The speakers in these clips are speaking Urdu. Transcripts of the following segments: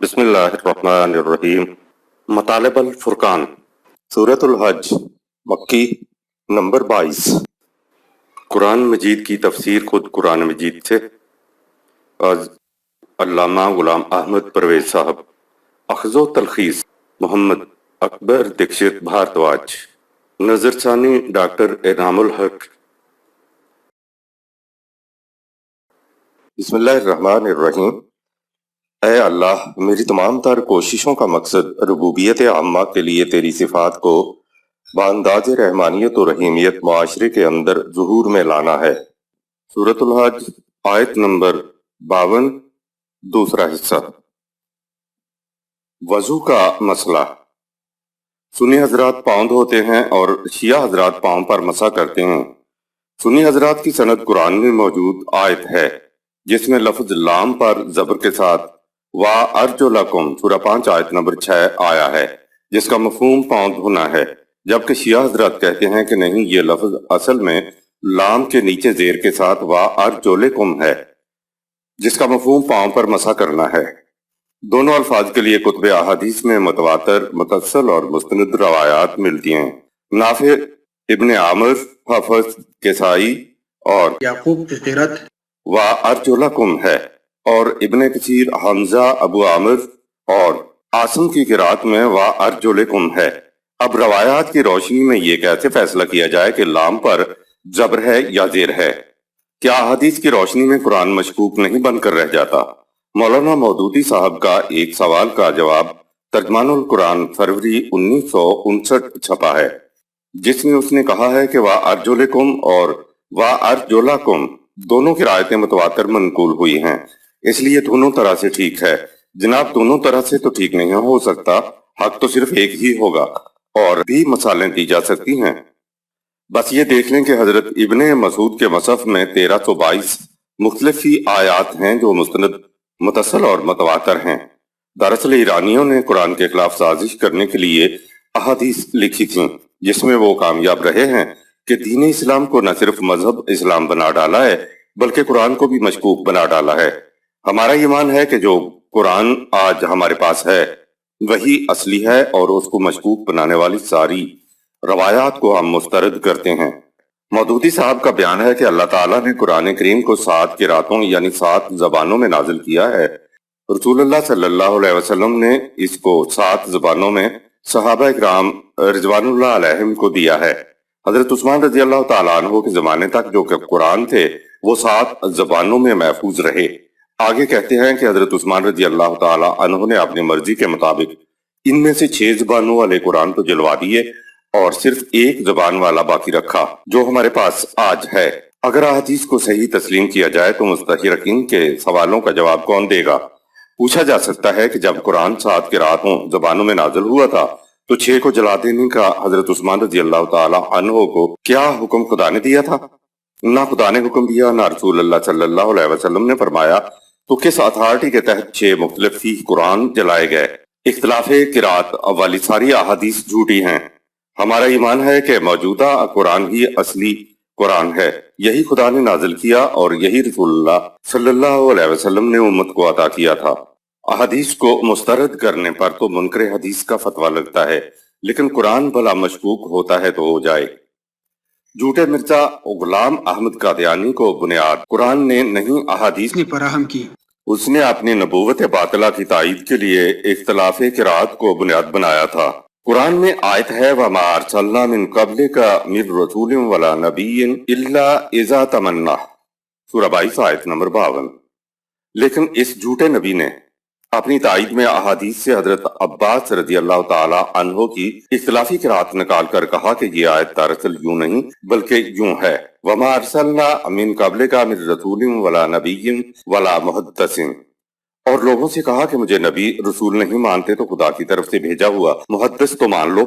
بسم اللہ الرحمن الرحیم۔ مطالب الفرقان، سورۃ الحج، مکی، نمبر 22۔ قرآن مجید کی تفسیر خود قرآن مجید سے از علامہ غلام احمد پرویز صاحب، اخذ و تلخیص محمد اکبر دکشت بھارتواج، نظر ثانی ڈاکٹر انعام الحق۔ بسم اللہ الرحمن الرحیم۔ اے اللہ، میری تمام تر کوششوں کا مقصد ربوبیت عامہ کے لیے تیری صفات کو بانداز رحمانیت و رحیمیت معاشرے کے اندر ظہور میں لانا ہے۔ سورۃ الحج، آیت نمبر 52، دوسرا حصہ۔ وضو کا مسئلہ۔ سنی حضرات پاؤں دھوتے ہیں اور شیعہ حضرات پاؤں پر مسح کرتے ہیں۔ سنی حضرات کی سند قرآن میں موجود آیت ہے جس میں لفظ لام پر زبر کے ساتھ وَأَرْجُلَكُمْ سورہ 5 آیت نمبر 6 آیا ہے، جس کا مفہوم پاؤں دھونا ہے، جبکہ شیعہ حضرات کہتے ہیں کہ نہیں، یہ لفظ اصل میں لام کے نیچے زیر کے ساتھ وَأَرْجُلِكُمْ ہے، جس کا مفہوم پاؤں پر مسح کرنا ہے۔ دونوں الفاظ کے لیے کتب احادیث میں متواتر، متصل اور مستند روایات ملتی ہیں۔ نافع ابن عامر، حفظ، کسائی اور یعقوب کی قرأت وَأَرْجُلَكُمْ ہے، اور ابن کثیر، حمزہ، ابو عامر اور عاصم کی قرأت میں وَأَرْجُلِكُمْ ہے۔ اب روایات کی روشنی میں یہ کیسے فیصلہ کیا جائے کہ لام پر زبر ہے یا زیر ہے؟ کیا احادیث کی روشنی میں قرآن مشکوک نہیں بن کر رہ جاتا؟ مولانا مودودی صاحب کا ایک سوال کا جواب ترجمان القرآن فروری 1959 چھپا ہے، جس میں اس نے کہا ہے کہ وَأَرْجُلِكُمْ اور وَأَرْجُلَكُمْ دونوں قرأتیں متواتر منقول ہوئی ہیں، اس لیے دونوں طرح سے ٹھیک ہے۔ جناب، دونوں طرح سے تو ٹھیک نہیں ہو سکتا، حق تو صرف ایک ہی ہوگا، اور بھی مثالیں دی جا سکتی ہیں۔ بس یہ دیکھ لیں کہ حضرت ابن مسعود کے مصحف میں 1322 مختلف ہی آیات ہیں جو مستند، متصل اور متواتر ہیں۔ دراصل ایرانیوں نے قرآن کے خلاف سازش کرنے کے لیے احادیث لکھی تھیں، جس میں وہ کامیاب رہے ہیں کہ دین اسلام کو نہ صرف مذہب اسلام بنا ڈالا ہے بلکہ قرآن کو بھی مشکوک بنا ڈالا ہے۔ ہمارا ایمان ہے کہ جو قرآن آج ہمارے پاس ہے وہی اصلی ہے، اور اس کو مشکوک بنانے والی ساری روایات کو ہم مسترد کرتے ہیں۔ مودودی صاحب کا بیان ہے کہ اللہ تعالیٰ نے قرآن کریم کو 7 قراتوں یعنی 7 زبانوں میں نازل کیا ہے۔ رسول اللہ صلی اللہ علیہ وسلم نے اس کو 7 زبانوں میں صحابہ اکرام رضوان اللہ علیہم کو دیا ہے۔ حضرت عثمان رضی اللہ تعالیٰ عنہ کے زمانے تک جو کہ قرآن تھے وہ 7 زبانوں میں محفوظ رہے۔ آگے کہتے ہیں کہ حضرت عثمان رضی اللہ تعالیٰ عنہ نے اپنی مرضی کے مطابق ان میں سے 6 زبانوں والے قرآن تو جلوا دیے اور صرف 1 زبان والا باقی رکھا، جو ہمارے پاس آج ہے۔ اگر احادیث کو صحیح تسلیم کیا جائے تو مستشرقین کے سوالوں کا جواب کون دے گا؟ پوچھا جا سکتا ہے کہ جب قرآن 7 قراتوں زبانوں میں نازل ہوا تھا تو 6 کو جلا دینے کا حضرت عثمان رضی اللہ تعالیٰ عنہ کو کیا حکم خدا نے دیا تھا؟ نہ خدا نے حکم دیا، نہ رسول اللہ صلی اللہ علیہ وسلم نے فرمایا، تو کس اتھارٹی کے تحت 6 مختلف ہی قرآن جلائے گئے؟ اختلاف قرات والی ساری احادیث جھوٹی ہیں۔ ہمارا ایمان ہے کہ موجودہ قرآن ہی اصلی قرآن ہے، یہی خدا نے نازل کیا اور یہی رسول اللہ صلی اللہ علیہ وسلم نے امت کو عطا کیا تھا۔ احادیث کو مسترد کرنے پر تو منکر حدیث کا فتویٰ لگتا ہے، لیکن قرآن بھلا مشکوک ہوتا ہے تو ہو جائے۔ جھوٹے مرزا غلام احمد قادیانی کو بنیاد قرآن نے نہیں احادیث نے فراہم کی۔ اس نے اپنی نبوت باطلہ کی تائید کے لیے اختلاف قرات کو بنیاد بنایا تھا۔ قرآن میں آیت ہے وَمَا أَرْسَلْنَا مِن قَبْلِكَ مِن رَسُولٍ وَلَا نَبِيٍّ إِلَّا إِذَا تَمَنَّىٰ سورہ 22 آیت نمبر 52۔ لیکن اس جھوٹے نبی نے اپنی تائید میں احادیث سے حضرت عباس رضی اللہ تعالی عنہ کی اختلافی قرات نکال کر کہا کہ یہ آیت دراصل یوں نہیں بلکہ یوں ہے، وَمَا أَرْسَلْنَا مِن قَبْلِكَ مِن رَسُولٍ وَلَا نَبِيٍّ وَلَا مُحَدَّثٍ، اور لوگوں سے کہا کہ مجھے نبی رسول نہیں مانتے تو خدا کی طرف سے بھیجا ہوا محدث تو مان لو۔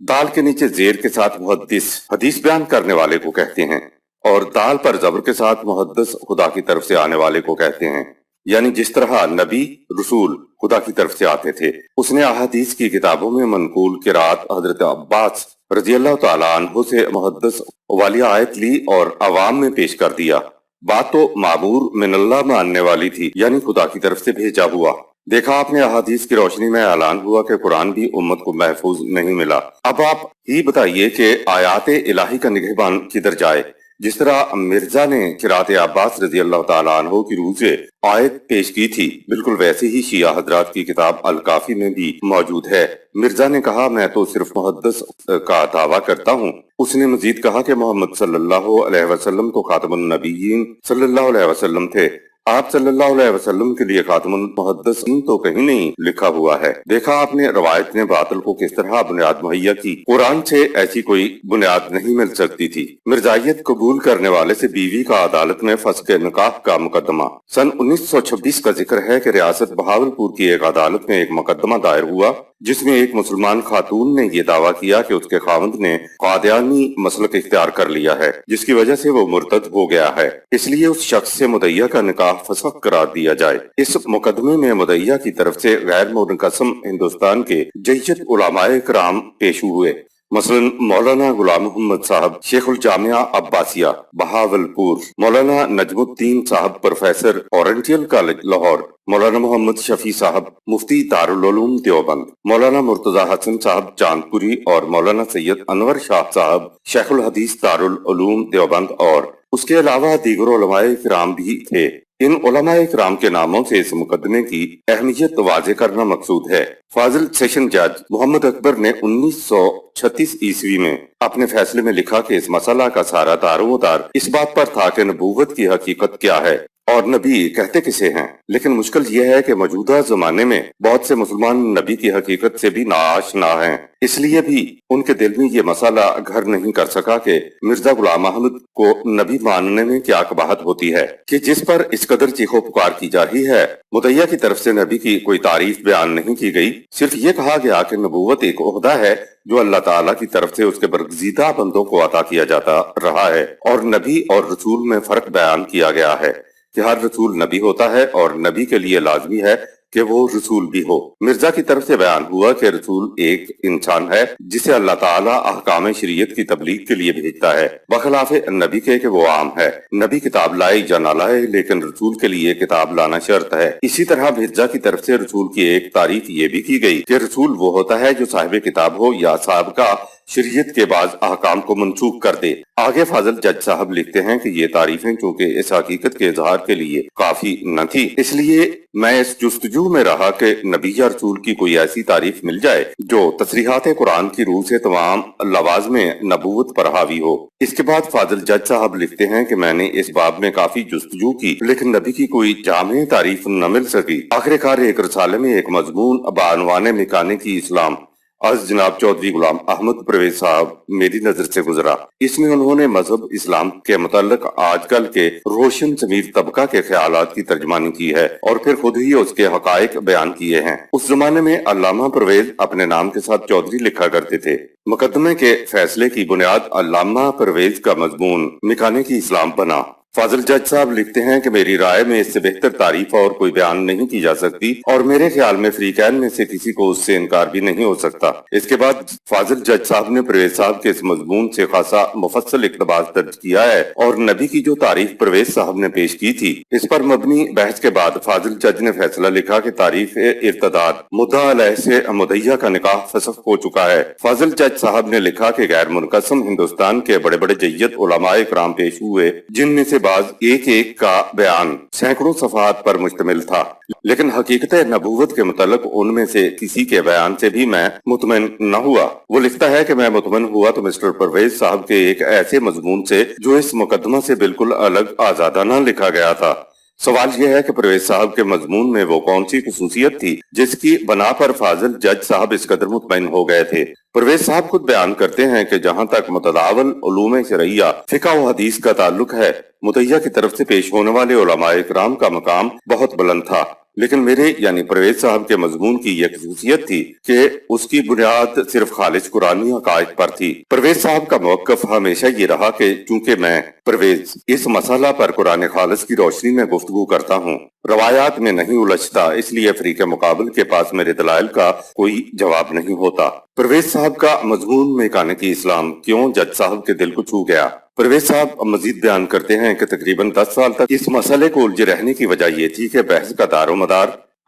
دال کے نیچے زیر کے ساتھ محدث حدیث بیان کرنے والے کو کہتے ہیں، اور دال پر زبر کے ساتھ محدث خدا کی طرف سے آنے والے کو کہتے ہیں، یعنی جس طرح نبی رسول خدا کی طرف سے آتے تھے۔ اس نے احادیث کی کتابوں میں منقول قرات حضرت عباس رضی اللہ تعالیٰ عنہ سے محدث والی آیت لی اور عوام میں پیش کر دیا۔ بات تو معمور من اللہ ماننے والی تھی، یعنی خدا کی طرف سے بھیجا ہوا، دیکھا آپ نے احادیث کی روشنی میں اعلان ہوا کہ قرآن بھی امت کو محفوظ نہیں ملا۔ اب آپ ہی بتائیے کہ آیات الہی کا نگہبان کدھر جائے؟ جس طرح مرزا نے قرات عباس رضی اللہ تعالیٰ عنہ کی روح سے آیت پیش کی تھی، بالکل ویسے ہی شیعہ حضرات کی کتاب الکافی میں بھی موجود ہے۔ مرزا نے کہا میں تو صرف محدث کا دعویٰ کرتا ہوں۔ اس نے مزید کہا کہ محمد صلی اللہ علیہ وسلم تو خاتم النبیین صلی اللہ علیہ وسلم تھے، آپ صلی اللہ علیہ وسلم کے لیے خاتم المحدثین تو کہیں نہیں لکھا ہوا ہے۔ دیکھا آپ نے روایت نے باطل کو کس طرح بنیاد مہیا کی۔ قرآن سے ایسی کوئی بنیاد نہیں مل سکتی تھی۔ مرزائیت قبول کرنے والے سے بیوی کا عدالت میں فسخ نکاح کا مقدمہ۔ سن 1926 کا ذکر ہے کہ ریاست بہاولپور کی ایک عدالت میں ایک مقدمہ دائر ہوا جس میں ایک مسلمان خاتون نے یہ دعویٰ کیا کہ اس کے خاوند نے قادیانی مسلک اختیار کر لیا ہے، جس کی وجہ سے وہ مرتد ہو گیا ہے، اس لیے اس شخص سے مدعیہ کا نکاح فسخ قرار دیا جائے۔ اس مقدمے میں مدعیہ کی طرف سے غیر منقسم ہندوستان کے جید علماء کرام پیش ہوئے، مثلا مولانا غلام محمد صاحب شیخ الجامعہ عباسیہ بہاولپور، مولانا نجم الدین صاحب پروفیسر اورینٹل کالج لاہور، مولانا محمد شفیع صاحب مفتی دارالعلوم دیوبند، مولانا مرتضی حسن صاحب چاند پوری اور مولانا سید انور شاہ صاحب شیخ الحدیث دارالعلوم دیوبند، اور اس کے علاوہ دیگر علماء کرام بھی تھے۔ ان علماء کرام کے ناموں سے اس مقدمے کی اہمیت واضح کرنا مقصود ہے۔ فاضل سیشن جج محمد اکبر نے 1936 عیسوی میں اپنے فیصلے میں لکھا کہ اس مسئلہ کا سارا دار و مدار اس بات پر تھا کہ نبوت کی حقیقت کیا ہے اور نبی کہتے کسے ہیں، لیکن مشکل یہ ہے کہ موجودہ زمانے میں بہت سے مسلمان نبی کی حقیقت سے بھی ناآشنا ہیں، اس لیے بھی ان کے دل میں یہ مسئلہ گھر نہیں کر سکا کہ مرزا غلام احمد کو نبی ماننے میں کیا قباحت ہوتی ہے کہ جس پر اس قدر چیخو پکار کی جا رہی ہے۔ مدعیہ کی طرف سے نبی کی کوئی تعریف بیان نہیں کی گئی، صرف یہ کہا گیا کہ نبوت ایک عہدہ ہے جو اللہ تعالیٰ کی طرف سے اس کے برگزیدہ بندوں کو عطا کیا جاتا رہا ہے، اور نبی اور رسول میں فرق بیان کیا گیا ہے کہ ہر رسول نبی ہوتا ہے اور نبی کے لیے لازمی ہے کہ وہ رسول بھی ہو۔ مرزا کی طرف سے بیان ہوا کہ رسول ایک انسان ہے جسے اللہ تعالیٰ احکام شریعت کی تبلیغ کے لیے بھیجتا ہے، بخلاف نبی کے کہ وہ عام ہے، نبی کتاب لائے یا نہ لائے لیکن رسول کے لیے کتاب لانا شرط ہے۔ اسی طرح مرزا کی طرف سے رسول کی ایک تعریف یہ بھی کی گئی کہ رسول وہ ہوتا ہے جو صاحب کتاب ہو یا سابقہ شریعت کے بعض احکام کو منسوخ کر دے۔ آگے فاضل جج صاحب لکھتے ہیں کہ یہ تعریفیں چونکہ اس حقیقت کے اظہار کے لیے کافی نہ تھی، اس لیے میں اس جستجو میں رہا کہ نبی یا رسول کی کوئی ایسی تعریف مل جائے جو تصریحات قرآن کی روح سے تمام لوازم نبوت پر حاوی ہو۔ اس کے بعد فاضل جج صاحب لکھتے ہیں کہ میں نے اس باب میں کافی جستجو کی لیکن نبی کی کوئی جامع تعریف نہ مل سکی۔ آخر کار ایک رسالے میں ایک مضمون بعنوان میکانیکی اسلام از جناب چودھری غلام احمد پرویز صاحب میری نظر سے گزرا۔ اس میں انہوں نے مذہب اسلام کے متعلق آج کل کے روشن ضمیر طبقہ کے خیالات کی ترجمانی کی ہے اور پھر خود ہی اس کے حقائق بیان کیے ہیں۔ اس زمانے میں علامہ پرویز اپنے نام کے ساتھ چودھری لکھا کرتے تھے۔ مقدمے کے فیصلے کی بنیاد علامہ پرویز کا مضمون میکانیکی اسلام بنا۔ فاضل جج صاحب لکھتے ہیں کہ میری رائے میں اس سے بہتر تعریف اور کوئی بیان نہیں کی جا سکتی اور میرے خیال میں فریقین میں سے کسی کو اس سے انکار بھی نہیں ہو سکتا۔ اس کے بعد فاضل جج صاحب نے پرویز صاحب کے اس مضمون سے خاصا مفصل اقتباس درج کیا ہے اور نبی کی جو تعریف پرویز صاحب نے پیش کی تھی اس پر مبنی بحث کے بعد فاضل جج نے فیصلہ لکھا کہ تعریف ارتداد مدعا علیہ سے مدعیہ کا نکاح فسخ ہو چکا ہے۔ فاضل جج صاحب نے لکھا کہ غیر منقسم ہندوستان کے بڑے بڑے جید علماء کرام پیش ہوئے جن میں سے بعض ایک کا بیان سینکڑوں صفحات پر مشتمل تھا، لیکن حقیقت نبوت کے متعلق ان میں سے کسی کے بیان سے بھی میں مطمئن نہ ہوا۔ وہ لکھتا ہے کہ میں مطمئن ہوا تو مسٹر پرویز صاحب کے ایک ایسے مضمون سے جو اس مقدمہ سے بالکل الگ آزادانہ لکھا گیا تھا۔ سوال یہ ہے کہ پرویز صاحب کے مضمون میں وہ کون سی خصوصیت تھی جس کی بنا پر فاضل جج صاحب اس قدر مطمئن ہو گئے تھے۔ پرویز صاحب خود بیان کرتے ہیں کہ جہاں تک متداول علوم شرعیہ فقہ و حدیث کا تعلق ہے، مدعیہ کی طرف سے پیش ہونے والے علماء اکرام کا مقام بہت بلند تھا، لیکن میرے یعنی پرویز صاحب کے مضمون کی یہ خصوصیت تھی کہ اس کی بنیاد صرف خالص قرآنی حقائق پر تھی۔ پرویز صاحب کا موقف ہمیشہ یہ رہا کہ چونکہ میں پرویز اس مسئلہ پر قرآن خالص کی روشنی میں گفتگو کرتا ہوں، روایات میں نہیں الجھتا، اس لیے فریق مقابل کے پاس میرے دلائل کا کوئی جواب نہیں ہوتا۔ پرویز صاحب کا مضمون میکانیکی اسلام کیوں جج صاحب کے دل کو چھو گیا؟ پرویز صاحب مزید بیان کرتے ہیں کہ تقریباً 10 سال تک اس مسئلے کو الجھے رہنے کی وجہ یہ تھی کہ بحث کا دار و مدار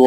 تو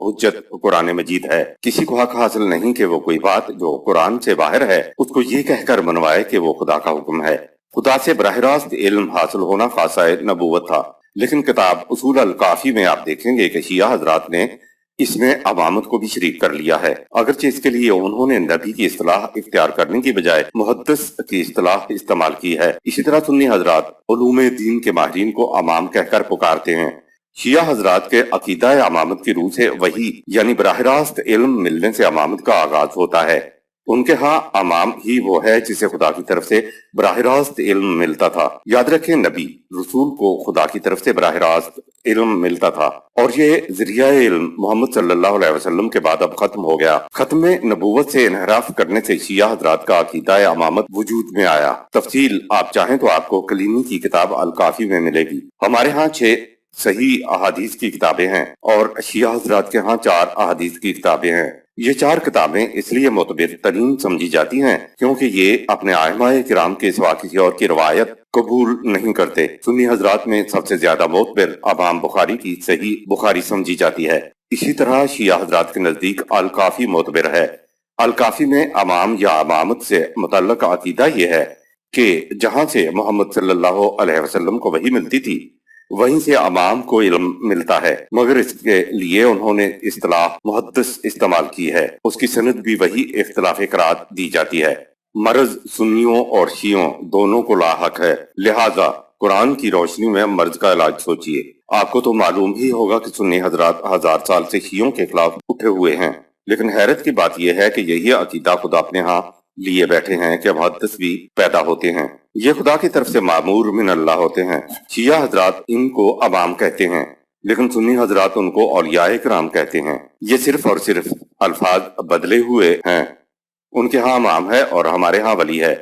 حجت قرآن مجید ہے۔ کسی کو حق حاصل نہیں کہ وہ کوئی بات جو قرآن سے باہر ہے اس کو یہ کہہ کر منوائے کہ وہ خدا کا حکم ہے۔ خدا سے براہ راست علم حاصل ہونا خاصہ نبوت تھا، لیکن کتاب اصول الکافی میں آپ دیکھیں گے کہ شیعہ حضرات نے اس میں امامت کو بھی شریک کر لیا ہے، اگرچہ اس کے لیے انہوں نے نبی کی اصطلاح اختیار کرنے کی بجائے محدث کی اصطلاح استعمال کی ہے۔ اسی طرح سنی حضرات علوم دین کے ماہرین کو امام کہہ کر پکارتے ہیں۔ شیعہ حضرات کے عقیدہ امامت کی روح سے وحی یعنی براہ راست علم ملنے سے امامت کا آغاز ہوتا ہے۔ ان کے ہاں امام ہی وہ ہے جسے خدا کی طرف سے براہ راست علم ملتا تھا۔ یاد رکھیں نبی رسول کو خدا کی طرف سے براہ راست علم ملتا تھا، اور یہ ذریعہ علم محمد صلی اللہ علیہ وسلم کے بعد اب ختم ہو گیا۔ ختم نبوت سے انحراف کرنے سے شیعہ حضرات کا عقیدہ امامت وجود میں آیا۔ تفصیل آپ چاہیں تو آپ کو کلینی کی کتاب الکافی میں ملے گی۔ ہمارے ہاں 6 صحیح احادیث کی کتابیں ہیں اور شیعہ حضرات کے ہاں 4 احادیث کی کتابیں ہیں۔ یہ 4 کتابیں اس لیے معتبر ترین سمجھی جاتی ہیں کیونکہ یہ اپنے ائمہ کرام کے سوا کسی اور کی روایت قبول نہیں کرتے۔ سنی حضرات میں سب سے زیادہ معتبر امام بخاری کی صحیح بخاری سمجھی جاتی ہے۔ اسی طرح شیعہ حضرات کے نزدیک الکافی معتبر ہے۔ الکافی میں امام یا امامت سے متعلق عقیدہ یہ ہے کہ جہاں سے محمد صلی اللہ علیہ وسلم کو وحی ملتی تھی وہیں سے امام کو علم ملتا ہے، مگر اس کے لیے انہوں نے اصطلاح محدث استعمال کی ہے۔ اس کی سند بھی وہی اختلاف قرات دی جاتی ہے۔ مرض سنیوں اور شیعوں دونوں کو لاحق ہے، لہذا قرآن کی روشنی میں مرض کا علاج سوچیے۔ آپ کو تو معلوم ہی ہوگا کہ سنی حضرات 1000 سال سے شیعوں کے خلاف اٹھے ہوئے ہیں، لیکن حیرت کی بات یہ ہے کہ یہی عقیدہ خدا اپنے ہاں لیے بیٹھے ہیں کہ محدث بھی پیدا ہوتے ہیں، یہ خدا کی طرف سے معمور من اللہ ہوتے ہیں۔ شیعہ حضرات ان کو امام کہتے ہیں، لیکن سنی حضرات ان کو اولیاء کرام کہتے ہیں۔ یہ صرف اور صرف الفاظ بدلے ہوئے ہیں۔ ان کے ہاں امام ہے اور ہمارے ہاں ولی ہے۔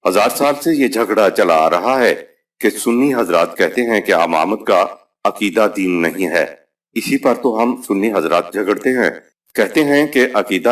1000 سال سے یہ جھگڑا چلا آ رہا ہے کہ سنی حضرات کہتے ہیں کہ امامت کا عقیدہ دین نہیں ہے، اسی پر تو ہم سنی حضرات جھگڑتے ہیں، کہتے ہیں کہ عقیدہ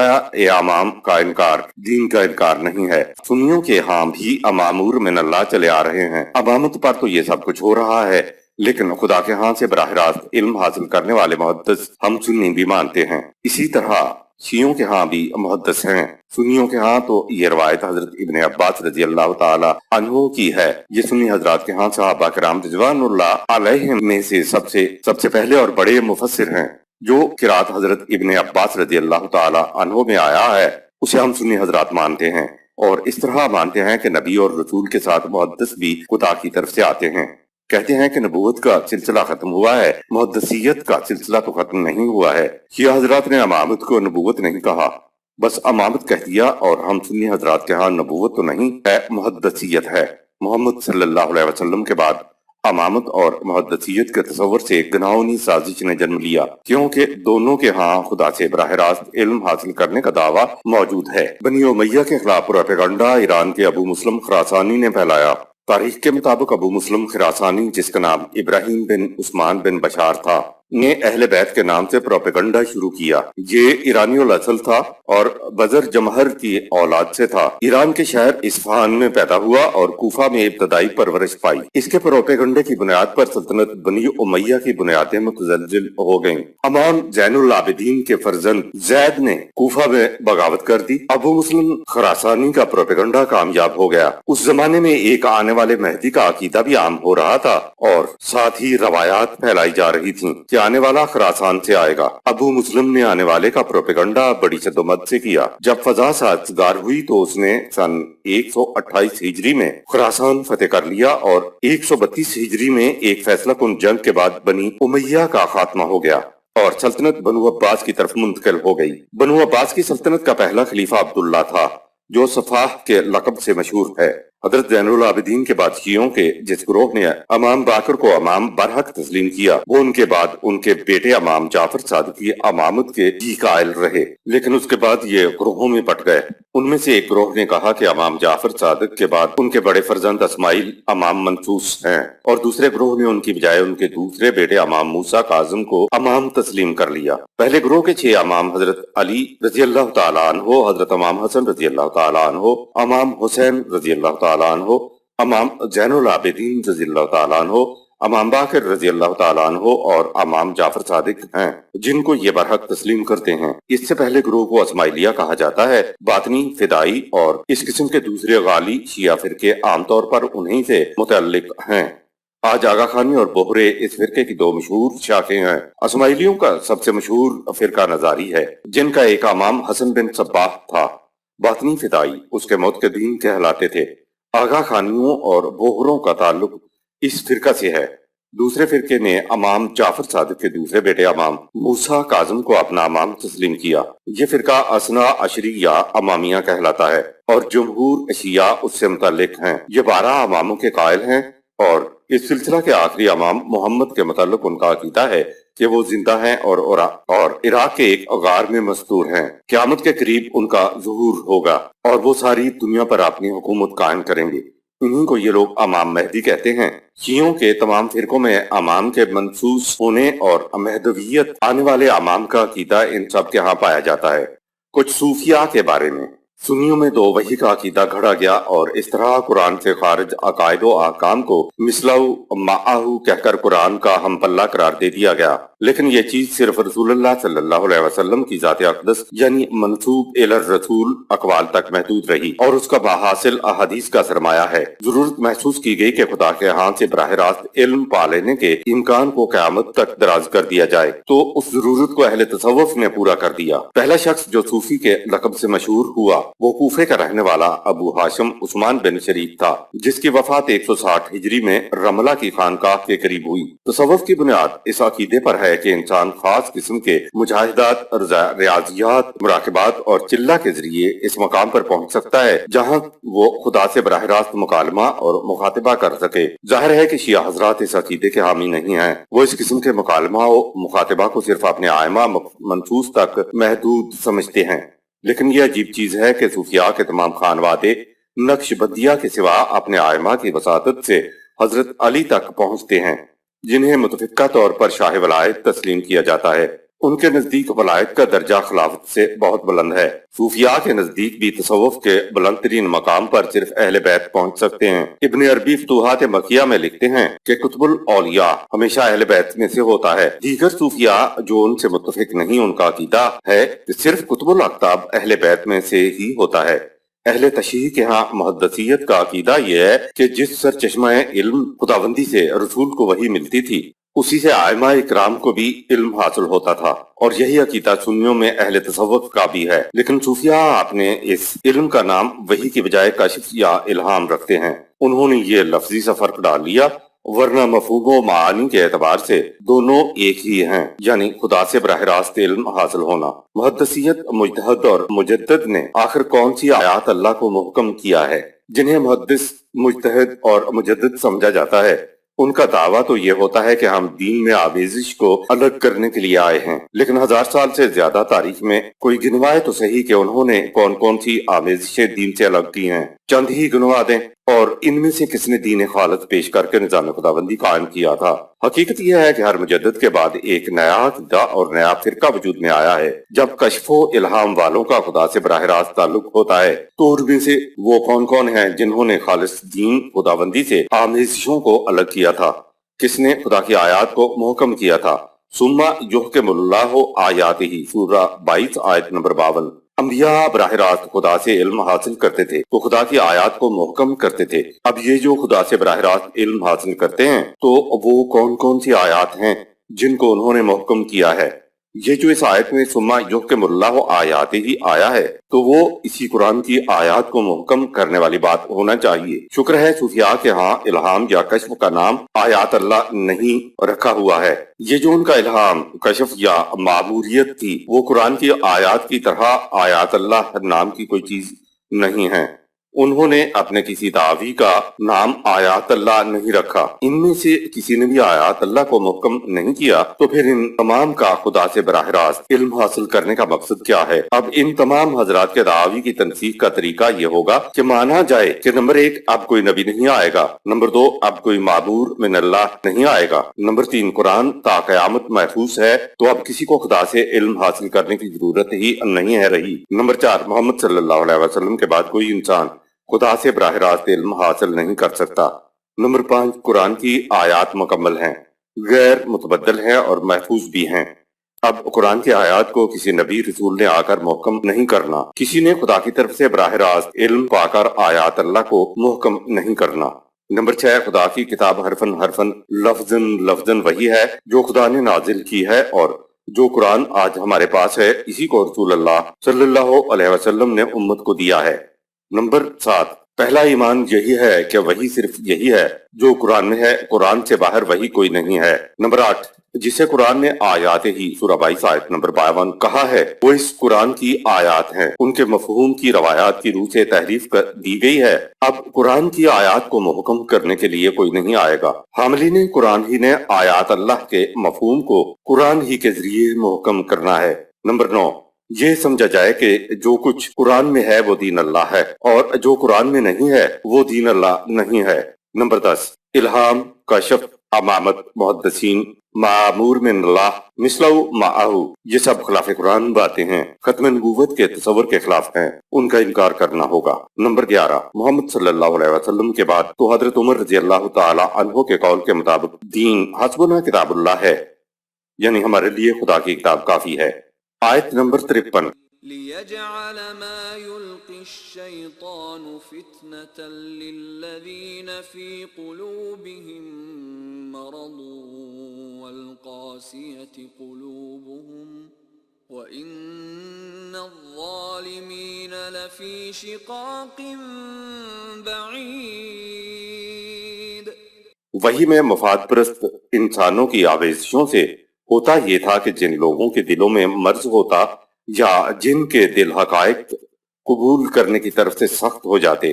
امام کا انکار دین کا انکار نہیں ہے۔ سنیوں کے ہاں بھی امامور من اللہ چلے آ رہے ہیں۔ امامت پر تو یہ سب کچھ ہو رہا ہے، لیکن خدا کے ہاں سے براہ راست علم حاصل کرنے والے محدث ہم سنی بھی مانتے ہیں۔ اسی طرح شیعوں کے ہاں بھی محدث ہیں۔ سنیوں کے ہاں تو یہ روایت حضرت ابن عباس رضی اللہ تعالی عنہ کی ہے۔ یہ سنی حضرات کے ہاں صحابہ کرام رضوان اللہ علیہم میں سے سب سے پہلے اور بڑے مفسر ہیں۔ جو قرات حضرت ابن عباس رضی اللہ تعالی عنہ میں آیا ہے اسے ہم سنی حضرات مانتے ہیں، اور اس طرح مانتے ہیں کہ نبی اور رسول کے ساتھ محدث بھی خدا کی طرف سے آتے ہیں۔ کہتے ہیں کہ نبوت کا سلسلہ ختم ہوا ہے، محدثیت کا سلسلہ تو ختم نہیں ہوا ہے۔ شیعہ حضرات نے امامت کو نبوت نہیں کہا، بس امامت کہہ دیا، اور ہم سنی حضرات کے ہاں نبوت تو نہیں ہے، محدثیت ہے۔ محمد صلی اللہ علیہ وسلم کے بعد امامت اور محدثیت کے تصور سے ایک گناہونی سازش نے جنم لیا، کیونکہ دونوں کے ہاں خدا سے براہ راست علم حاصل کرنے کا دعویٰ موجود ہے۔ بنی امیہ کے خلاف پروپیگنڈا ایران کے ابو مسلم خراسانی نے پھیلایا۔ تاریخ کے مطابق ابو مسلم خراسانی، جس کا نام ابراہیم بن عثمان بن بشار تھا، نے اہل بیت کے نام سے پروپیگنڈا شروع کیا۔ یہ ایرانی الاصل تھا اور بزر جمہر کی اولاد سے تھا۔ ایران کے شہر اصفہان میں پیدا ہوا اور کوفہ میں ابتدائی پرورش پائی۔ اس کے پروپیگنڈے کی بنیاد پر سلطنت بنی امیہ کی بنیادیں متزلزل ہو گئیں۔ امام زین العابدین کے فرزند زید نے کوفہ میں بغاوت کر دی۔ ابو مسلم خراسانی کا پروپیگنڈا کامیاب ہو گیا۔ اس زمانے میں ایک آنے والے مہدی کا عقیدہ بھی عام ہو رہا تھا، اور ساتھ ہی روایات پھیلائی جا رہی تھیں کہ آنے والا خراسان سے آئے گا۔ ابو مسلم نے آنے والے کا پروپیگنڈا بڑی شدت سے کیا۔ جب فضا سازگار ہوئی تو اس نے سن 128 ہجری میں خراسان فتح کر لیا، اور 132 ہجری میں ایک فیصلہ کن جنگ کے بعد بنی امیہ کا خاتمہ ہو گیا اور سلطنت بنو عباس کی طرف منتقل ہو گئی۔ بنو عباس کی سلطنت کا پہلا خلیفہ عبداللہ تھا، جو صفاح کے لقب سے مشہور ہے۔ حضرت زین العابدین کے بعد شیعوں کے جس گروہ نے امام باقر کو امام برحق تسلیم کیا، وہ ان کے بعد ان کے بیٹے امام جعفر صادق کی امامت کے ہی قائل رہے، لیکن اس کے بعد یہ گروہوں میں بٹ گئے۔ ان میں سے ایک گروہ نے کہا کہ امام جعفر صادق کے بعد ان کے بڑے فرزند اسماعیل امام منصوص ہیں، اور دوسرے گروہ نے ان کی بجائے ان کے دوسرے بیٹے امام موسیٰ کاظم کو امام تسلیم کر لیا۔ پہلے گروہ کے 6 امام حضرت علی رضی اللہ تعالیٰ عنہ، حضرت امام حسن رضی اللہ تعالیٰ عنہ، امام حسین رضی اللہ تعالیٰ عنہ، امام زین العابدین رضی اللہ تعالیٰ عنہ، امام باقر رضی اللہ تعالیٰ عنہ اور امام جعفر صادق ہیں جن کو یہ برحق تسلیم کرتے ہیں۔ اس سے پہلے گروہ کو اسماعیلیہ کہا جاتا ہے۔ باطنی، فدائی اور اس قسم کے دوسرے غالی شیعہ فرقے عام طور پر انہی سے متعلق ہیں۔ آج آغا خانی اور بوہرے اس فرقے کی دو مشہور شاخیں ہیں۔ اسماعیلیوں کا سب سے مشہور فرقہ نظاری ہے جن کا ایک امام حسن بن صباح تھا۔ باطنی فدائی اس کے معتقدین کہلاتے تھے۔ آغا خانیوں اور بوہروں کا تعلق اس فرقہ سے ہے۔ دوسرے فرقے نے امام جعفر صادق کے دوسرے بیٹے امام موسیٰ کاظم کو اپنا امام تسلیم کیا۔ یہ فرقہ اثنا عشری یا امامیہ کہلاتا ہے اور جمہور شیعہ اس سے متعلق ہیں۔ یہ 12 اماموں کے قائل ہیں اور اس سلسلہ کے آخری امام محمد کے متعلق ان کا عقیدہ ہے کہ وہ زندہ ہیں اور عراق کے ایک غار میں مستور ہیں۔ قیامت کے قریب ان کا ظہور ہوگا اور وہ ساری دنیا پر اپنی حکومت قائم کریں گے۔ انہیں کو یہ لوگ امام مہدی کہتے ہیں۔ شیعوں کے تمام فرقوں میں امام کے منصوص ہونے اور مہدویت آنے والے امام کا عقیدہ ان سب کے ہاں پایا جاتا ہے۔ کچھ صوفیاء کے بارے میں سنیوں میں دو وحی کا عقیدہ گھڑا گیا اور اس طرح قرآن سے خارج عقائد و احکام کو مثلہو معہو کہہ کر قرآن کا ہم پلہ قرار دے دیا گیا، لیکن یہ چیز صرف رسول اللہ صلی اللہ علیہ وسلم کی ذات اقدس یعنی منسوب الی الرسول اقوال تک محدود رہی اور اس کا بحاصل احادیث کا سرمایہ ہے۔ ضرورت محسوس کی گئی کہ خدا کے ہاں سے براہ راست علم پا لینے کے امکان کو قیامت تک دراز کر دیا جائے تو اس ضرورت کو اہل تصوف نے پورا کر دیا۔ پہلا شخص جو صوفی کے لقب سے مشہور ہوا وہ کوفے کا رہنے والا ابو ہاشم عثمان بن شریف تھا جس کی وفات 160 ہجری میں رملہ کی خانقاہ کے قریب ہوئی۔ تصوف کی بنیاد اس عقیدے پر ہے کہ انسان خاص قسم کے مجاہدات، ریاضیات، مراقبات اور چلہ کے ذریعے اس مقام پر پہنچ سکتا ہے جہاں وہ خدا سے براہ راست مکالمہ اور مخاطبہ کر سکے۔ ظاہر ہے کہ شیعہ حضرات اس عقیدے کے حامی نہیں ہیں۔ وہ اس قسم کے مکالمہ و مخاطبہ کو صرف اپنے آئمہ منصوص تک محدود سمجھتے ہیں، لیکن یہ عجیب چیز ہے کہ صوفیاء کے تمام خانوادے نقش بندیہ کے سوا اپنے آئمہ کی وساطت سے حضرت علی تک پہنچتے ہیں جنہیں متفقہ طور پر شاہ ولایت تسلیم کیا جاتا ہے۔ ان کے نزدیک ولایت کا درجہ خلافت سے بہت بلند ہے۔ صوفیاء کے نزدیک بھی تصوف کے بلند ترین مقام پر صرف اہل بیت پہنچ سکتے ہیں۔ ابن عربی فتوحات مکیہ میں لکھتے ہیں کہ قطب الاولیاء ہمیشہ اہل بیت میں سے ہوتا ہے۔ دیگر صوفیاء جو ان سے متفق نہیں ان کا عقیدہ ہے کہ صرف قطب الاقطاب اہل بیت میں سے ہی ہوتا ہے۔ اہل تشیع کے ہاں محدثیت کا عقیدہ یہ ہے کہ جس سر چشمہ علم خداوندی سے رسول کو وحی ملتی تھی اسی سے ائمہ اکرام کو بھی علم حاصل ہوتا تھا، اور یہی عقیدہ سنیوں میں اہل تصوف کا بھی ہے۔ لیکن صوفیاء اپنے اس علم کا نام وحی کی بجائے کشف یا الہام رکھتے ہیں۔ انہوں نے یہ لفظی سا فرق ڈال لیا، ورنہ مفہوم و معانی کے اعتبار سے دونوں ایک ہی ہیں، یعنی خدا سے براہ راست علم حاصل ہونا۔ محدثیت، مجتہد اور مجدد نے آخر کون سی آیات اللہ کو محکم کیا ہے جنہیں محدث، مجتہد اور مجدد سمجھا جاتا ہے؟ ان کا دعویٰ تو یہ ہوتا ہے کہ ہم دین میں آمیزش کو الگ کرنے کے لیے آئے ہیں، لیکن 1000 سال سے زیادہ تاریخ میں کوئی گنوائے تو صحیح کہ انہوں نے کون کون سی آمیزشیں دین سے الگ کی ہیں۔ چند ہی گنوا دیں، اور ان میں سے کس نے دین خالص پیش کر کے نظام خداوندی قائم کیا تھا؟ حقیقت یہ ہے کہ ہر مجدد کے بعد ایک نیا عقیدہ اور نیا فرقہ وجود میں آیا ہے۔ جب کشف و الہام والوں کا خدا سے براہ راست تعلق ہوتا ہے تو ان میں سے وہ کون کون ہیں جنہوں نے خالص دین خداوندی سے آمیزشوں کو الگ کیا تھا؟ کس نے خدا کی آیات کو محکم کیا تھا؟ ثم یحکم اللہ آیاتہ، سورہ 22 آیت نمبر 52۔ انبیاء براہ راست خدا سے علم حاصل کرتے تھے تو خدا کی آیات کو محکم کرتے تھے۔ اب یہ جو خدا سے براہ راست علم حاصل کرتے ہیں تو وہ کون کون سی آیات ہیں جن کو انہوں نے محکم کیا ہے؟ یہ جو اس آیت میں ثم یحکم اللہ آیاتہ ہی آیا ہے تو وہ اسی قرآن کی آیات کو محکم کرنے والی بات ہونا چاہیے۔ شکر ہے صوفیاء کے ہاں الہام یا کشف کا نام آیات اللہ نہیں رکھا ہوا ہے۔ یہ جو ان کا الہام، کشف یا معموریت تھی وہ قرآن کی آیات کی طرح آیات اللہ نام کی کوئی چیز نہیں ہے۔ انہوں نے اپنے کسی دعوی کا نام آیات اللہ نہیں رکھا۔ ان میں سے کسی نے بھی آیات اللہ کو محکم نہیں کیا تو پھر ان تمام کا خدا سے براہ راست علم حاصل کرنے کا مقصد کیا ہے؟ اب ان تمام حضرات کے دعوی کی تنسیق کا طریقہ یہ ہوگا کہ مانا جائے کہ نمبر 1 اب کوئی نبی نہیں آئے گا، نمبر 2 اب کوئی معبور من اللہ نہیں آئے گا، نمبر 3 قرآن تا قیامت محفوظ ہے تو اب کسی کو خدا سے علم حاصل کرنے کی ضرورت ہی نہیں ہے رہی، نمبر 4 محمد صلی اللہ علیہ وسلم کے بعد کوئی انسان خدا سے براہ راست علم حاصل نہیں کر سکتا۔ نمبر 5، قرآن کی آیات مکمل ہیں، غیر متبدل ہیں اور محفوظ بھی ہیں۔ اب قرآن کی آیات کو کسی نبی رسول نے آ کر محکم نہیں کرنا، کسی نے خدا کی طرف سے براہ راست علم پا کر آیات اللہ کو محکم نہیں کرنا۔ نمبر 6، خدا کی کتاب حرفن حرفن لفظن لفظن وہی ہے جو خدا نے نازل کی ہے، اور جو قرآن آج ہمارے پاس ہے اسی کو رسول اللہ صلی اللہ علیہ وسلم نے امت کو دیا ہے۔ نمبر 7، پہلا ایمان یہی ہے کہ وہی صرف یہی ہے جو قرآن میں ہے، قرآن سے باہر وہی کوئی نہیں ہے۔ نمبر 8، جسے قرآن نے آیات ہی سورہ 22 آیت نمبر 52 کہا ہے وہ اس قرآن کی آیات ہیں، ان کے مفہوم کی روایات کی روح سے تحریف کر دی گئی ہے۔ اب قرآن کی آیات کو محکم کرنے کے لیے کوئی نہیں آئے گا، حاملین قرآن ہی نے آیات اللہ کے مفہوم کو قرآن ہی کے ذریعے محکم کرنا ہے۔ نمبر 9، یہ سمجھا جائے کہ جو کچھ قرآن میں ہے وہ دین اللہ ہے، اور جو قرآن میں نہیں ہے وہ دین اللہ نہیں ہے۔ نمبر 10، الہام، کشف، امامت، محدثین، معمور من اللہ، مثلہ معاہو، یہ سب خلاف قرآن باتیں ہیں، ختم نبوت کے تصور کے خلاف ہیں، ان کا انکار کرنا ہوگا۔ نمبر 11، محمد صلی اللہ علیہ وسلم کے بعد تو حضرت عمر رضی اللہ تعالی عنہ کے قول کے مطابق دین حسبنا کتاب اللہ ہے، یعنی ہمارے لیے خدا کی کتاب کافی ہے۔ آیت نمبر 53، لِيَجْعَلَ مَا يُلْقِي الشَّيْطَانُ فِتْنَةً لِّلَّذِينَ فِي قُلُوبِهِم مَّرَضٌ وَالْقَاسِيَةِ قُلُوبُهُمْ وَإِنَّ الظَّالِمِينَ لَفِي شِقَاقٍ بَعِيدٍ۔ وہی میں مفاد پرست انسانوں کی آویزشوں سے ہوتا یہ تھا کہ جن لوگوں کے دلوں میں مرض ہوتا یا جن کے دل حقائق قبول کرنے کی طرف سے سخت ہو جاتے،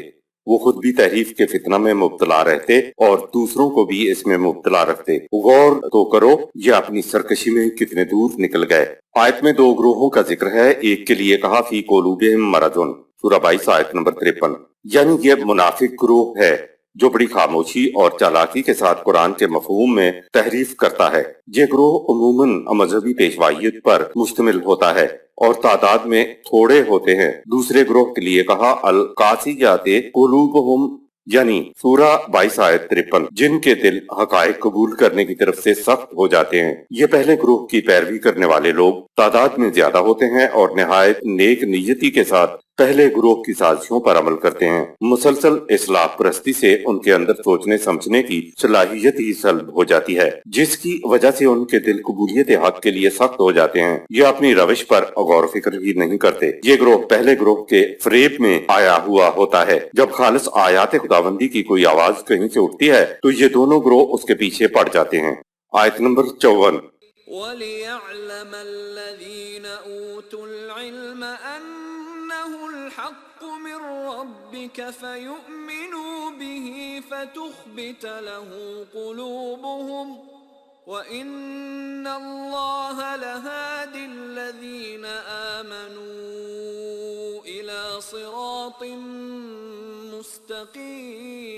وہ خود بھی تحریف کے فتنہ میں مبتلا رہتے اور دوسروں کو بھی اس میں مبتلا رکھتے۔ غور تو کرو یہ اپنی سرکشی میں کتنے دور نکل گئے۔ آیت میں 2 گروہوں کا ذکر ہے، ایک کے لیے کہا فی قلوبہم مرض، سورہ 22 آیت نمبر 53، یعنی یہ منافق گروہ ہے جو بڑی خاموشی اور چالاکی کے ساتھ قرآن کے مفہوم میں تحریف کرتا ہے۔ یہ گروہ عموماً مذہبی پیشوائیت پر مشتمل ہوتا ہے اور تعداد میں تھوڑے ہوتے ہیں۔ دوسرے گروہ کے لیے کہا القاسیات قلوبہم، یعنی سورہ 22 آیت 53، جن کے دل حقائق قبول کرنے کی طرف سے سخت ہو جاتے ہیں۔ یہ پہلے گروہ کی پیروی کرنے والے لوگ تعداد میں زیادہ ہوتے ہیں اور نہایت نیک نیتی کے ساتھ پہلے گروہ کی سازشوں پر عمل کرتے ہیں۔ مسلسل اصلاح پرستی سے ان کے اندر سوچنے سمجھنے کی صلاحیت ہی سلب ہو جاتی ہے، جس کی وجہ سے ان کے دل قبولیت حق کے لیے سخت ہو جاتے ہیں۔ یہ اپنی روش پر غور و فکر بھی نہیں کرتے۔ یہ گروہ پہلے گروہ کے فریب میں آیا ہوا ہوتا ہے۔ جب خالص آیات خداوندی کی کوئی آواز کہیں سے اٹھتی ہے تو یہ دونوں گروہ اس کے پیچھے پڑ جاتے ہیں۔ آیت نمبر 54، وَلِيَعْلَمَ الَّذِينَ أُوتُوا الْعِلْمَ أَنَّهُ الْحَقُّ مِنْ رَبِّكَ فَيُؤْمِنُوا بِهِ فَتُخْبِتَ لَهُ قُلُوبُهُمْ وَإِنَّ اللَّهَ لَهَادِ الَّذِينَ آمَنُوا إِلَى صِرَاطٍ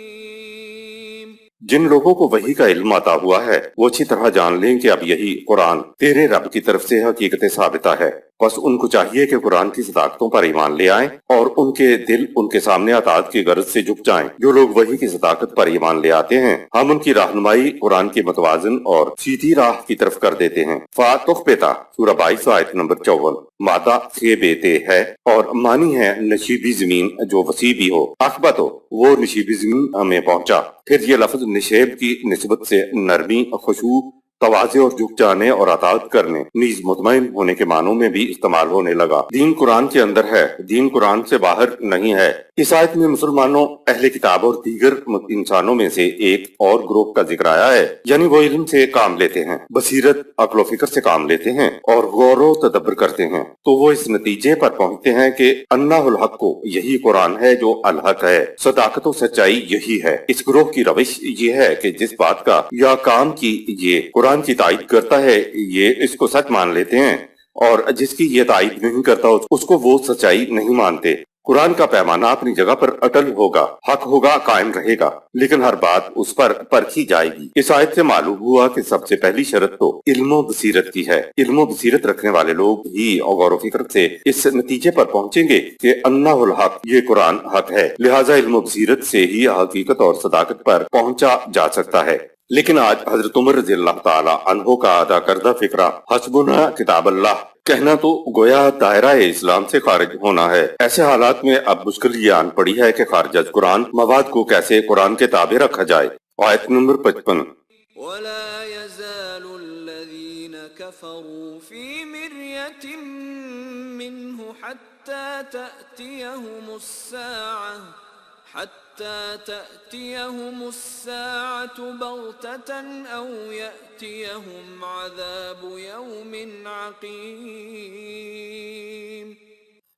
مُسْتَقِيمٍ۔ جن لوگوں کو وحی کا علم عطا ہوا ہے وہ اچھی طرح جان لیں کہ اب یہی قرآن تیرے رب کی طرف سے حقیقت ثابتہ ہے۔ بس ان کو چاہیے کہ قرآن کی صداقتوں پر ایمان لے آئیں اور ان کے دل ان کے سامنے اطاعت کی غرض سے جھک جائیں۔ جو لوگ وحی کی صداقت پر ایمان لے آتے ہیں ہم ان کی رہنمائی قرآن کی متوازن اور سیدھی راہ کی طرف کر دیتے ہیں۔ فاتخبتا، سورہ 22 آیت نمبر 54، مادہ خیبتے ہے اور معنی ہے نشیبی زمین جو وسیع بھی ہو۔ اخبتو، وہ نشیبی زمین میں پہنچا۔ پھر یہ لفظ نشیب کی نسبت سے نرمی، خشوع، تواضع اور جھک جانے اور اطاعت کرنے نیز مطمئن ہونے کے معنوں میں بھی استعمال ہونے لگا۔ دین قرآن کے اندر ہے، دین قرآن سے باہر نہیں ہے۔ اس آیت میں مسلمانوں، اہل کتاب اور دیگر انسانوں میں سے ایک اور گروہ کا ذکر آیا ہے، یعنی وہ علم سے کام لیتے ہیں، بصیرت، عقل و فکر سے کام لیتے ہیں اور غور و تدبر کرتے ہیں، تو وہ اس نتیجے پر پہنچتے ہیں کہ انہ الحق کو، یہی قرآن ہے جو الحق ہے، صداقت و سچائی یہی ہے۔ اس گروہ کی روش یہ ہے کہ جس بات کا یا کام کی یہ قرآن کی تائید کرتا ہے یہ اس کو سچ مان لیتے ہیں، اور جس کی یہ تائید نہیں کرتا اس کو وہ سچائی نہیں مانتے۔ قرآن کا پیمانہ اپنی جگہ پر اٹل ہوگا، حق ہوگا، قائم رہے گا، لیکن ہر بات اس پر پرکھی جائے گی۔ اس آیت سے معلوم ہوا کہ سب سے پہلی شرط تو علم و بصیرت کی ہے۔ علم و بصیرت رکھنے والے لوگ ہی غور و فکر سے اس نتیجے پر پہنچیں گے کہ انہ الحق، یہ قرآن حق ہے، لہٰذا علم و بصیرت سے ہی حقیقت اور صداقت پر پہنچا جا سکتا ہے۔ لیکن آج حضرت عمر رضی اللہ تعالی عنہ کا ادا کردہ فکرہ حسبنا کتاب اللہ کہنا تو گویا دائرہ اسلام سے خارج ہونا ہے۔ ایسے حالات میں اب مشکل یہ آن پڑی ہے کہ خارج از قرآن مواد کو کیسے قرآن کے تابع رکھا جائے۔ آیت نمبر 55۔ ولا يزال الذين كفروا في مرية منه حتى تأتيهم الساعة بغتة أو يأتيهم عذاب يوم عقيم۔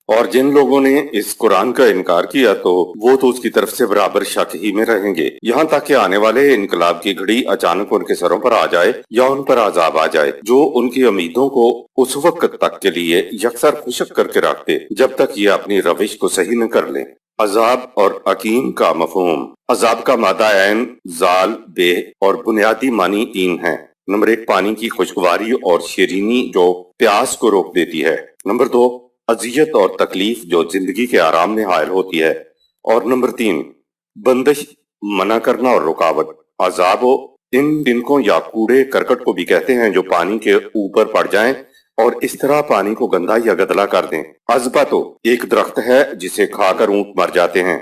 اور جن لوگوں نے اس قرآن کا انکار کیا تو وہ تو اس کی طرف سے برابر شک ہی میں رہیں گے، یہاں تک کہ آنے والے انقلاب کی گھڑی اچانک ان کے سروں پر آ جائے یا ان پر عذاب آ جائے جو ان کی امیدوں کو اس وقت تک کے لیے یکسر خشک کر کے رکھ دے جب تک یہ اپنی روش کو صحیح نہ کر لیں۔ عذاب اور عقیم کا مفہوم۔ عذاب کا مادہ عین، زال، بے اور بنیادی معنی تین ہیں۔ نمبر 1، پانی کی خوشگواری اور شیرینی جو پیاس کو روک دیتی ہے۔ نمبر 2، اذیت اور تکلیف جو زندگی کے آرام میں حائل ہوتی ہے۔ اور نمبر 3، بندش، منع کرنا اور رکاوٹ۔ عذاب ان تنکوں یا کوڑے کرکٹ کو بھی کہتے ہیں جو پانی کے اوپر پڑ جائیں اور اس طرح پانی کو گندا یا گدلا کر دیں۔ عذبہ تو ایک درخت ہے جسے کھا کر اونٹ مر جاتے ہیں۔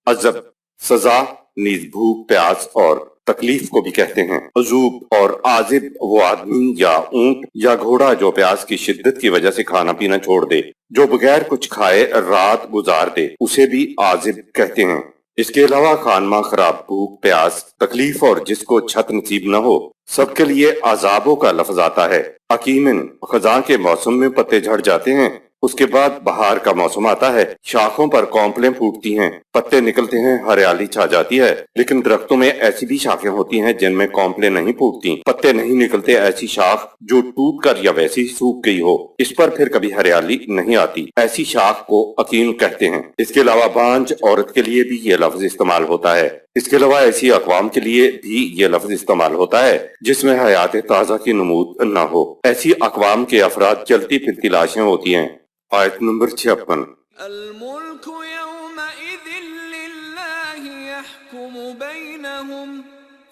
عذب، سزا، نیز بھوک، پیاس اور تکلیف کو بھی کہتے ہیں۔ عذوب اور عازب وہ آدمی یا اونٹ یا گھوڑا جو پیاس کی شدت کی وجہ سے کھانا پینا چھوڑ دے، جو بغیر کچھ کھائے رات گزار دے، اسے بھی عازب کہتے ہیں۔ اس کے علاوہ خانماں خراب، بھوک، پیاس، تکلیف اور جس کو چھت نصیب نہ ہو، سب کے لیے عذابوں کا لفظ آتا ہے۔ عقیمن، خزاں کے موسم میں پتے جھڑ جاتے ہیں، اس کے بعد بہار کا موسم آتا ہے، شاخوں پر کونپلیں پھوٹتی ہیں، پتے نکلتے ہیں، ہریالی چھا جاتی ہے، لیکن درختوں میں ایسی بھی شاخیں ہوتی ہیں جن میں کونپلیں نہیں پھوٹتی، پتے نہیں نکلتے، ایسی شاخ جو ٹوٹ کر یا ویسی ہی سوکھ گئی ہو، اس پر پھر کبھی ہریالی نہیں آتی، ایسی شاخ کو عقیم کہتے ہیں۔ اس کے علاوہ بانجھ عورت کے لیے بھی یہ لفظ استعمال ہوتا ہے۔ اس کے علاوہ ایسی اقوام کے لیے بھی یہ لفظ استعمال ہوتا ہے جس میں حیات تازہ کی نمود نہ ہو۔ ایسی اقوام کے افراد چلتی پھرتی لاشیں ہوتی ہیں۔ آیت نمبر 56۔ الملك يومئذ لله يحكم بينهم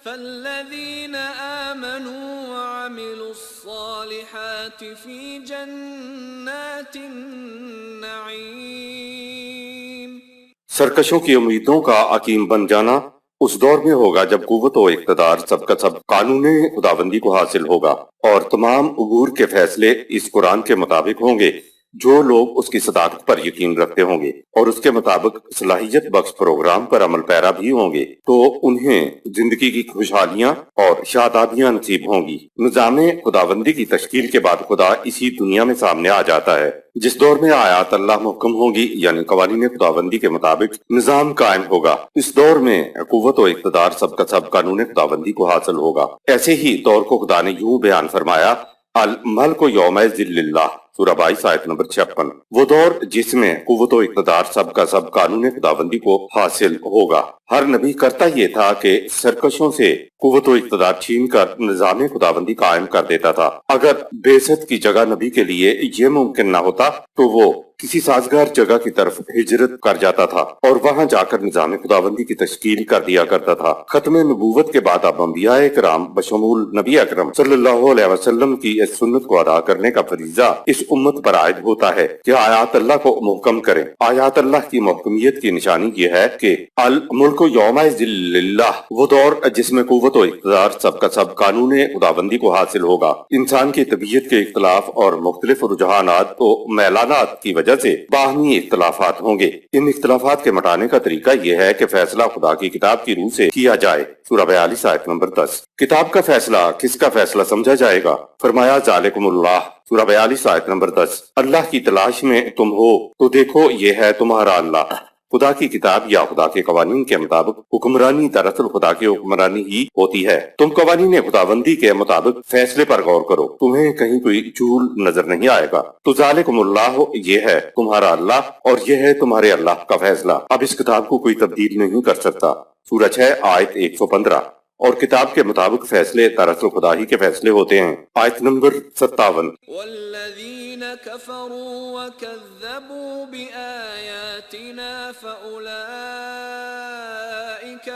فالذين آمنوا وعملوا الصالحات في جنات النعيم۔ سرکشوں کی امیدوں کا عقیم بن جانا اس دور میں ہوگا جب قوت و اقتدار سب کا سب قانون خداوندی کو حاصل ہوگا اور تمام امور کے فیصلے اس قرآن کے مطابق ہوں گے۔ جو لوگ اس کی صداقت پر یقین رکھتے ہوں گے اور اس کے مطابق صلاحیت بخش پروگرام پر عمل پیرا بھی ہوں گے تو انہیں زندگی کی خوشحالیاں اور شادابیاں نصیب ہوں گی۔ نظام خداوندی کی تشکیل کے بعد خدا اسی دنیا میں سامنے آ جاتا ہے۔ جس دور میں آیات اللہ محکم ہوں گی یعنی قوانین خداوندی کے مطابق نظام قائم ہوگا، اس دور میں قوت و اقتدار سب کا سب قانون خداوندی کو حاصل ہوگا۔ ایسے ہی دور کو خدا نے یوں بیان فرمایا، الملک یومئذ للہ، سورہ 22 آیت نمبر 56۔ وہ دور جس میں قوت و اقتدار سب کا سب قانون خداوندی کو حاصل ہوگا۔ ہر نبی کرتا یہ تھا کہ سرکشوں سے قوت و اقتدار چھین کر نظام خداوندی قائم کر دیتا تھا۔ اگر بعثت کی جگہ نبی کے لیے یہ ممکن نہ ہوتا تو وہ کسی سازگار جگہ کی طرف ہجرت کر جاتا تھا اور وہاں جا کر نظام خداوندی کی تشکیل کر دیا کرتا تھا۔ ختم نبوت کے بعد اب انبیاء کرام بشمول نبی اکرم صلی اللہ علیہ وسلم کی اس سنت کو ادا کرنے کا فریضہ اس امت پر عائد ہوتا ہے کہ آیات اللہ کو محکم کریں۔ آیات اللہ کی محکمیت کی نشانی یہ ہے کہ الملک یومئذ للہ، وہ دور جس میں قوت و اقتدار سب کا سب قانون خداوندی کو حاصل ہوگا۔ انسان کی طبیعت کے اختلاف اور مختلف رجحانات و میلانات کی وجہ سے باہمی اختلافات ہوں گے۔ ان اختلافات کے مٹانے کا طریقہ یہ ہے کہ فیصلہ خدا کی کتاب کی روح سے کیا جائے۔ سورہ 42 آیت نمبر 10۔ کتاب کا فیصلہ کس کا فیصلہ سمجھا جائے گا؟ فرمایا ذالکم اللہ، سورہ 42 آیت نمبر 10۔ اللہ کی تلاش میں تم ہو تو دیکھو یہ ہے تمہارا اللہ، خدا کی کتاب یا خدا کے قوانین کے مطابق حکمرانی دراصل خدا کی حکمرانی ہی ہوتی ہے۔ تم قوانین خداوندی کے مطابق فیصلے پر غور کرو، تمہیں کہیں کوئی جھول نظر نہیں آئے گا۔ تو ذالکم اللہ، یہ ہے تمہارا اللہ اور یہ ہے تمہارے اللہ کا فیصلہ۔ اب اس کتاب کو کوئی تبدیل نہیں کر سکتا۔ سورہ 6 آیت 115۔ اور کتاب کے مطابق فیصلے دراصل خدا ہی کے فیصلے ہوتے ہیں۔ آیت نمبر 57۔ والذین کفروا وکذبوا بآیاتنا فأولئک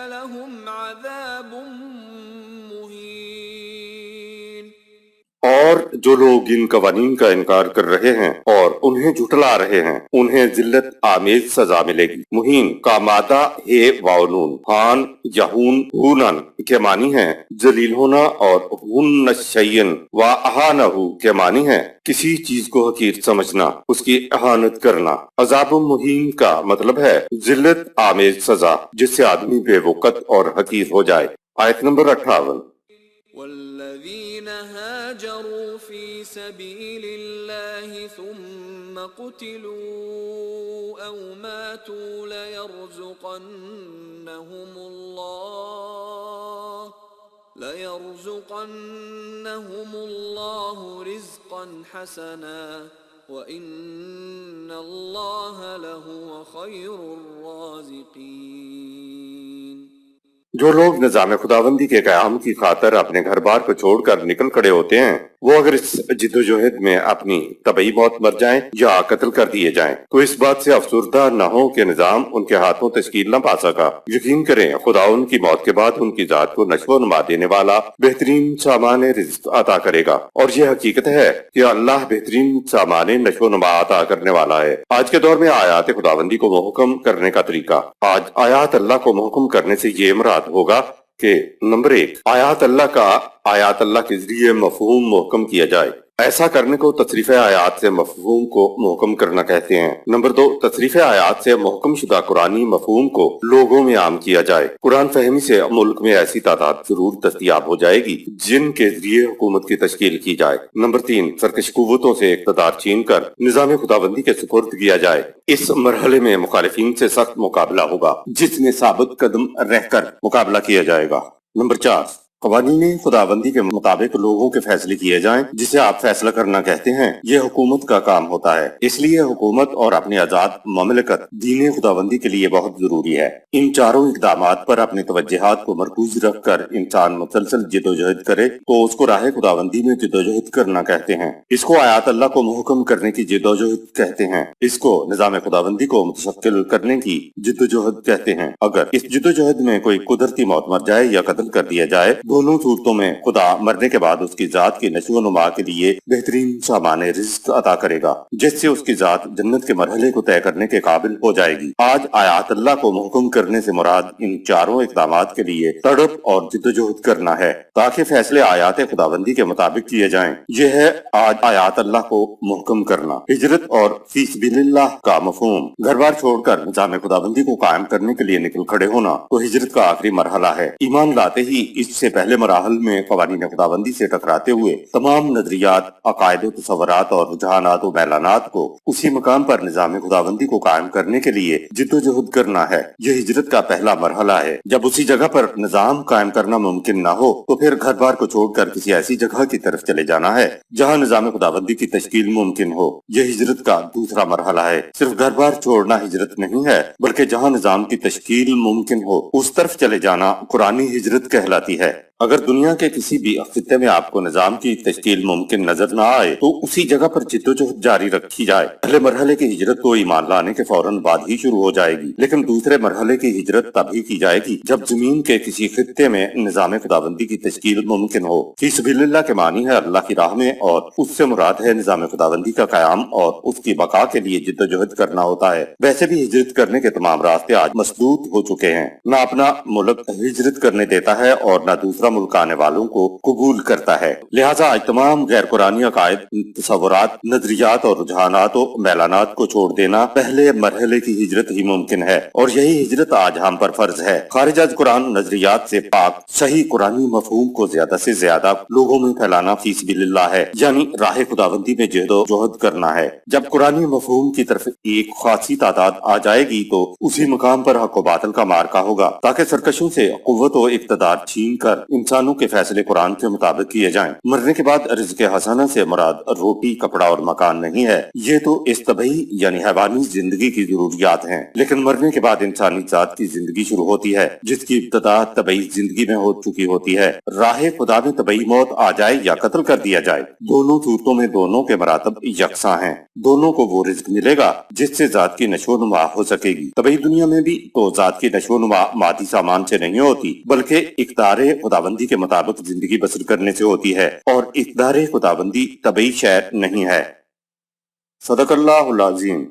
لهم عذاب مہین۔ اور جو لوگ ان قوانین کا انکار کر رہے ہیں اور انہیں جھٹلا رہے ہیں انہیں ذلت آمیز سزا ملے گی۔ مہین کا مادہ ہے واؤنون، ہان یہون ہونن کے معنی ہیں ذلیل ہونا، اور ہن شیئن و اہانہ کے معنی ہیں کسی چیز کو حقیر سمجھنا، اس کی اہانت کرنا۔ عذاب مہین کا مطلب ہے ذلت آمیز سزا جس سے آدمی بے وقت اور حقیر ہو جائے۔ آیت نمبر 58۔ والذین هاجروا في سبيل الله ثم قتلوا أو ماتوا ليرزقنهم الله رزقا حسنا وإن الله لهو خير الرازقين۔ جو لوگ نظام خداوندی کے قیام کی خاطر اپنے گھر بار کو چھوڑ کر نکل کھڑے ہوتے ہیں وہ اگر اس جد و جہد میں اپنی طبعی موت مر جائیں یا قتل کر دیے جائیں تو اس بات سے افسردہ نہ ہو کہ نظام ان کے ہاتھوں تشکیل نہ پا سکا۔ یقین کریں خدا ان کی موت کے بعد ان کی ذات کو نشو و نما دینے والا بہترین سامان رزق عطا کرے گا، اور یہ حقیقت ہے کہ اللہ بہترین سامان نشو و نما عطا کرنے والا ہے۔ آج کے دور میں آیات خداوندی کو محکم کرنے کا طریقہ، آج آیات اللہ کو محکم کرنے سے یہ مراد ہوگا کہ نمبر 1 آیات اللہ کے ذریعے مفہوم محکم کیا جائے۔ ایسا کرنے کو تصریف آیات سے مفہوم کو محکم کرنا کہتے ہیں۔ نمبر 2 تصریف آیات سے محکم شدہ قرآنی مفہوم کو لوگوں میں عام کیا جائے۔ قرآن فہمی سے ملک میں ایسی تعداد ضرور دستیاب ہو جائے گی جن کے ذریعے حکومت کی تشکیل کی جائے۔ نمبر 3 سرکش قوتوں سے اقتدار چھین کر نظام خداوندی کے سپرد کیا جائے۔ اس مرحلے میں مخالفین سے سخت مقابلہ ہوگا جس میں ثابت قدم رہ کر مقابلہ کیا جائے گا۔ نمبر 4 قوانین خداوندی کے مطابق لوگوں کے فیصلے کیے جائیں جسے آپ فیصلہ کرنا کہتے ہیں۔ یہ حکومت کا کام ہوتا ہے، اس لیے حکومت اور اپنی آزاد مملکت دین خداوندی کے لیے بہت ضروری ہے۔ ان چاروں اقدامات پر اپنے توجہات کو مرکوز رکھ کر انسان مسلسل جد و جہد کرے تو اس کو راہ خداوندی میں جد و جہد کرنا کہتے ہیں۔ اس کو آیات اللہ کو محکم کرنے کی جد و جہد کہتے ہیں۔ اس کو نظام خداوندی کو متشکل کرنے کی جد و جہد کہتے ہیں۔ اگر اس جد و جہد میں کوئی قدرتی موت مر جائے یا قتل کر دیا جائے، دونوں صورتوں میں خدا مرنے کے بعد اس کی ذات کی نشو و نما کے لیے بہترین سامان رزق عطا کرے گا جس سے اس کی ذات جنت کے مرحلے کو طے کرنے کے قابل ہو جائے گی۔ آج آیات اللہ کو محکم کرنے سے مراد ان چاروں اقدامات کے لیے تڑپ اور جدوجہد کرنا ہے تاکہ فیصلے آیات خداوندی کے مطابق کیے جائیں۔ یہ ہے آج آیات اللہ کو محکم کرنا۔ ہجرت اور فی سبیل اللہ کا مفہوم، گھر بار چھوڑ کر نظام خداوندی کو قائم کرنے کے لیے نکل کھڑے ہونا تو ہجرت کا آخری مرحلہ ہے۔ ایمان لاتے ہی اس سے پہلے مراحل میں قوانین خداوندی سے ٹکراتے ہوئے تمام نظریات، عقائد و تصورات اور رجحانات و میلانات کو اسی مقام پر نظام خداوندی کو قائم کرنے کے لیے جد و جہد کرنا ہے۔ یہ ہجرت کا پہلا مرحلہ ہے۔ جب اسی جگہ پر نظام قائم کرنا ممکن نہ ہو تو پھر گھر بار کو چھوڑ کر کسی ایسی جگہ کی طرف چلے جانا ہے جہاں نظام خداوندی کی تشکیل ممکن ہو۔ یہ ہجرت کا دوسرا مرحلہ ہے۔ صرف گھر بار چھوڑنا ہجرت نہیں ہے بلکہ جہاں نظام کی تشکیل ممکن ہو اس طرف چلے جانا قرآنی ہجرت کہلاتی ہے۔ اگر دنیا کے کسی بھی خطے میں آپ کو نظام کی تشکیل ممکن نظر نہ آئے تو اسی جگہ پر جد و جہد جاری رکھی جائے۔ پہلے مرحلے کی ہجرت تو ایمان لانے کے فوراً بعد ہی شروع ہو جائے گی، لیکن دوسرے مرحلے کی ہجرت تب ہی کی جائے گی جب زمین کے کسی خطے میں نظام خداوندی کی تشکیل ممکن ہو۔ فی سبیل اللہ کے معنی ہے اللہ کی راہ میں، اور اس سے مراد ہے نظام خداوندی کا قیام اور اس کی بقا کے لیے جد و جہد کرنا ہوتا ہے۔ ویسے بھی ہجرت کرنے کے تمام راستے آج مسدود ہو چکے ہیں، نہ اپنا ملک ہجرت کرنے دیتا ہے اور نہ دوسرا کا ملک آنے والوں کو قبول کرتا ہے۔ لہٰذا آج تمام غیر قرآنی عقائد، تصورات، نظریات اور رجحانات و میلانات کو چھوڑ دینا پہلے مرحلے کی ہجرت ہی ممکن ہے، اور یہی ہجرت آج ہم پر فرض ہے۔ خارج از قرآن نظریات سے پاک صحیح قرآنی مفہوم کو زیادہ سے زیادہ لوگوں میں پھیلانا فی سبیل اللہ ہے، یعنی راہ خداوندی میں جہد و جہد کرنا ہے۔ جب قرآنی مفہوم کی طرف ایک خاصی تعداد آ جائے گی تو اسی مقام پر حق و باطل کا مارکا ہوگا، تاکہ سرکشوں سے قوت و اقتدار چھین کر انسانوں کے فیصلے قرآن کے مطابق کیے جائیں۔ مرنے کے بعد رزق حسنہ سے مراد روٹی، کپڑا اور مکان نہیں ہے، یہ تو اس طبعی یعنی حیوانی زندگی کی ضروریات ہیں، لیکن مرنے کے بعد انسانی ذات کی زندگی شروع ہوتی ہے، جس کی ابتدا طبعی زندگی میں ہو چکی ہوتی ہے۔ راہ خدا میں طبعی موت آ جائے یا قتل کر دیا جائے، دونوں صورتوں میں دونوں کے مراتب یکساں ہیں، دونوں کو وہ رزق ملے گا جس سے ذات کی نشو و نما ہو سکے گی۔ طبعی دنیا میں بھی تو ذات کی نشو و نما مادی سامان سے نہیں ہوتی، بلکہ اقدار خداوندی کے مطابق زندگی بسر کرنے سے ہوتی ہے، اور اقدار خداوندی طبعی شے نہیں ہے۔ صدق اللہ العظیم۔